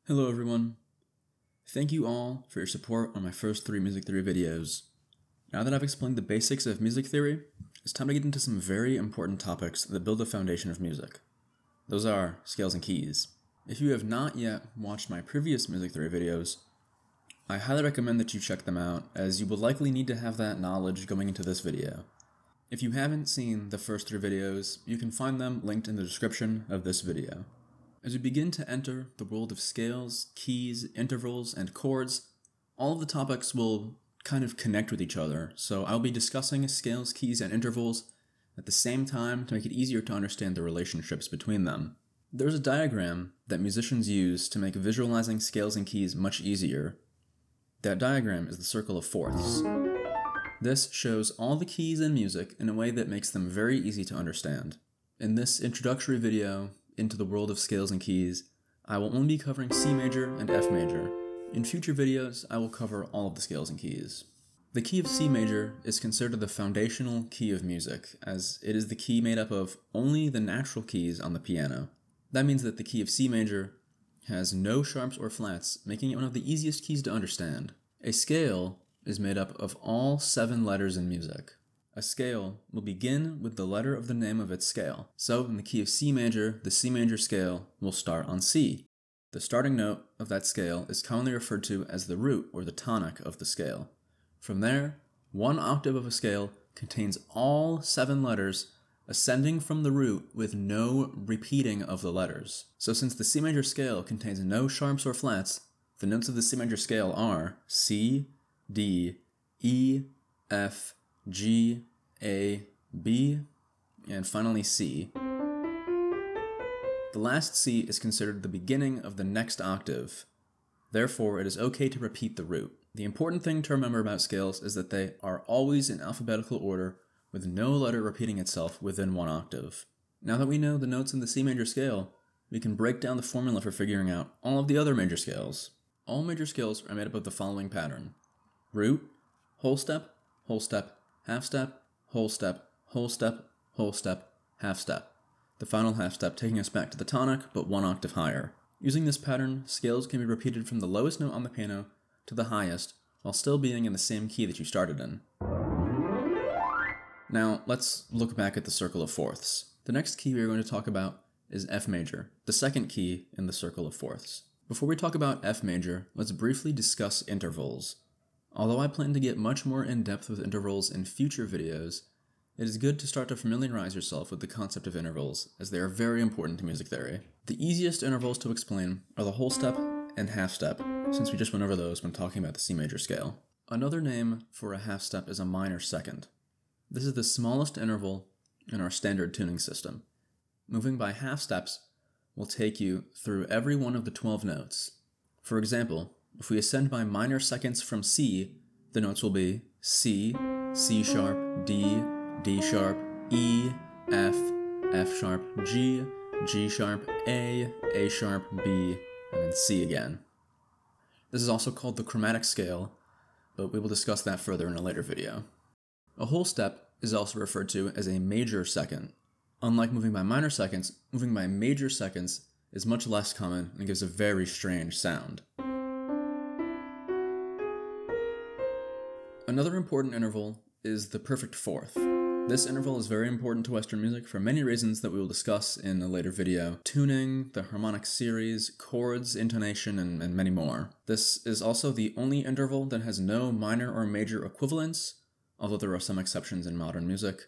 Hello everyone. Thank you all for your support on my first 3 music theory videos. Now that I've explained the basics of music theory, it's time to get into some very important topics that build the foundation of music. Those are scales and keys. If you have not yet watched my previous music theory videos, I highly recommend that you check them out, as you will likely need to have that knowledge going into this video. If you haven't seen the first 3 videos, you can find them linked in the description of this video. As we begin to enter the world of scales, keys, intervals, and chords, all of the topics will kind of connect with each other, so I'll be discussing scales, keys, and intervals at the same time to make it easier to understand the relationships between them. There's a diagram that musicians use to make visualizing scales and keys much easier. That diagram is the circle of fourths. This shows all the keys in music in a way that makes them very easy to understand. In this introductory video into the world of scales and keys, I will only be covering C major and F major. In future videos, I will cover all of the scales and keys. The key of C major is considered the foundational key of music, as it is the key made up of only the natural keys on the piano. That means that the key of C major has no sharps or flats, making it one of the easiest keys to understand. A scale is made up of all 7 letters in music. A scale will begin with the letter of the name of its scale. So in the key of C major, the C major scale will start on C. The starting note of that scale is commonly referred to as the root or the tonic of the scale. From there, one octave of a scale contains all 7 letters ascending from the root with no repeating of the letters. So since the C major scale contains no sharps or flats, the notes of the C major scale are C, D, E, F, G, A, B, and finally C. The last C is considered the beginning of the next octave. Therefore, it is okay to repeat the root. The important thing to remember about scales is that they are always in alphabetical order, with no letter repeating itself within one octave. Now that we know the notes in the C major scale, we can break down the formula for figuring out all of the other major scales. All major scales are made up of the following pattern: root, whole step, half step, whole step, whole step, whole step, half step. The final half step taking us back to the tonic, but 1 octave higher. Using this pattern, scales can be repeated from the lowest note on the piano to the highest, while still being in the same key that you started in. Now, let's look back at the circle of fourths. The next key we are going to talk about is F major, the second key in the circle of fourths. Before we talk about F major, let's briefly discuss intervals. Although I plan to get much more in-depth with intervals in future videos, it is good to start to familiarize yourself with the concept of intervals, as they are very important to music theory. The easiest intervals to explain are the whole step and half step, since we just went over those when talking about the C major scale. Another name for a half step is a minor second. This is the smallest interval in our standard tuning system. Moving by half steps will take you through every one of the 12 notes. For example, if we ascend by minor seconds from C, the notes will be C, C sharp, D, D sharp, E, F, F sharp, G, G sharp, A sharp, B, and then C again. This is also called the chromatic scale, but we will discuss that further in a later video. A whole step is also referred to as a major second. Unlike moving by minor seconds, moving by major seconds is much less common and gives a very strange sound. Another important interval is the perfect fourth. This interval is very important to Western music for many reasons that we will discuss in a later video: tuning, the harmonic series, chords, intonation, and many more. This is also the only interval that has no minor or major equivalents, although there are some exceptions in modern music,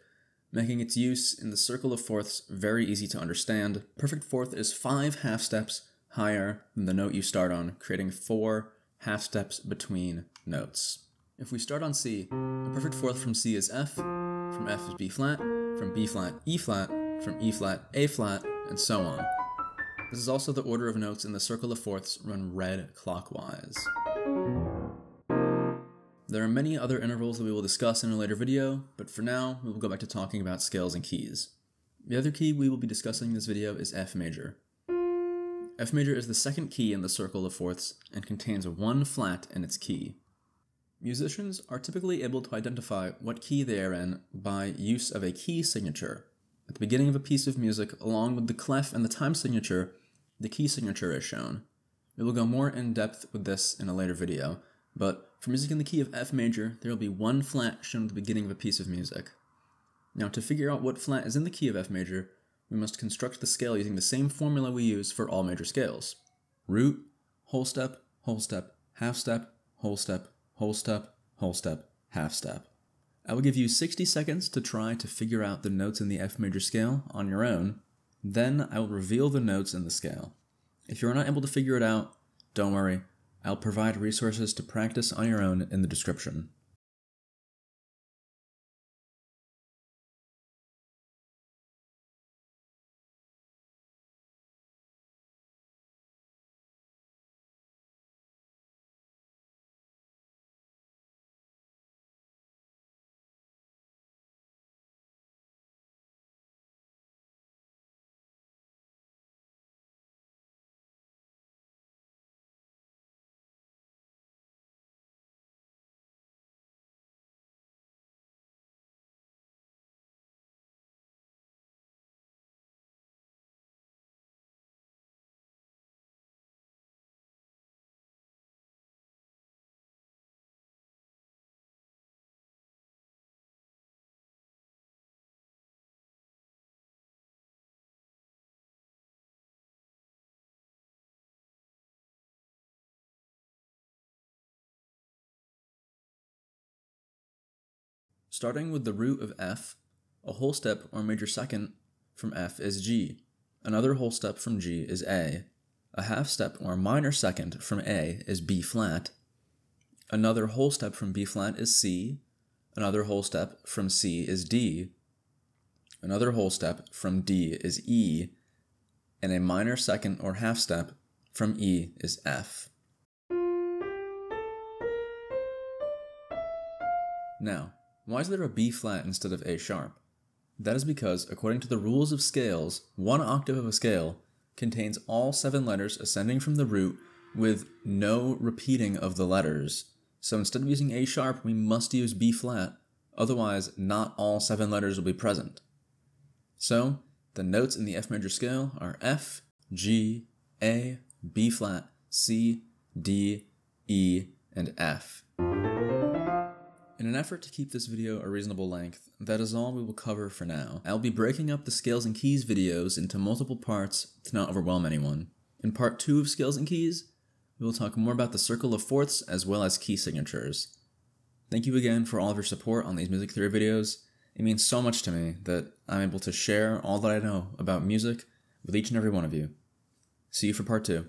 making its use in the circle of fourths very easy to understand. Perfect fourth is 5 half steps higher than the note you start on, creating 4 half steps between notes. If we start on C, a perfect fourth from C is F, from F is B flat, from B flat, E flat, from E flat, A flat, and so on. This is also the order of notes in the circle of fourths run red clockwise. There are many other intervals that we will discuss in a later video, but for now, we will go back to talking about scales and keys. The other key we will be discussing in this video is F major. F major is the second key in the circle of fourths and contains 1 flat in its key. Musicians are typically able to identify what key they are in by use of a key signature. At the beginning of a piece of music, along with the clef and the time signature, the key signature is shown. We will go more in depth with this in a later video, but for music in the key of F major, there will be one flat shown at the beginning of a piece of music. Now, to figure out what flat is in the key of F major, we must construct the scale using the same formula we use for all major scales. Root, whole step, half step, whole step, whole step, whole step, half step. I will give you 60 seconds to try to figure out the notes in the F major scale on your own, then I will reveal the notes in the scale. If you're not able to figure it out, don't worry, I'll provide resources to practice on your own in the description. Starting with the root of F, a whole step or major second from F is G. Another whole step from G is A. A half step or minor second from A is B flat. Another whole step from B flat is C. Another whole step from C is D. Another whole step from D is E. And a minor second or half step from E is F. Now, why is there a B flat instead of A sharp? That is because, according to the rules of scales, one octave of a scale contains all 7 letters ascending from the root with no repeating of the letters. So instead of using A sharp, we must use B flat, otherwise not all 7 letters will be present. So, the notes in the F major scale are F, G, A, B flat, C, D, E, and F. In an effort to keep this video a reasonable length, that is all we will cover for now. I'll be breaking up the Scales and Keys videos into multiple parts to not overwhelm anyone. In part 2 of Scales and Keys, we will talk more about the circle of fourths as well as key signatures. Thank you again for all of your support on these music theory videos. It means so much to me that I'm able to share all that I know about music with each and every one of you. See you for part 2.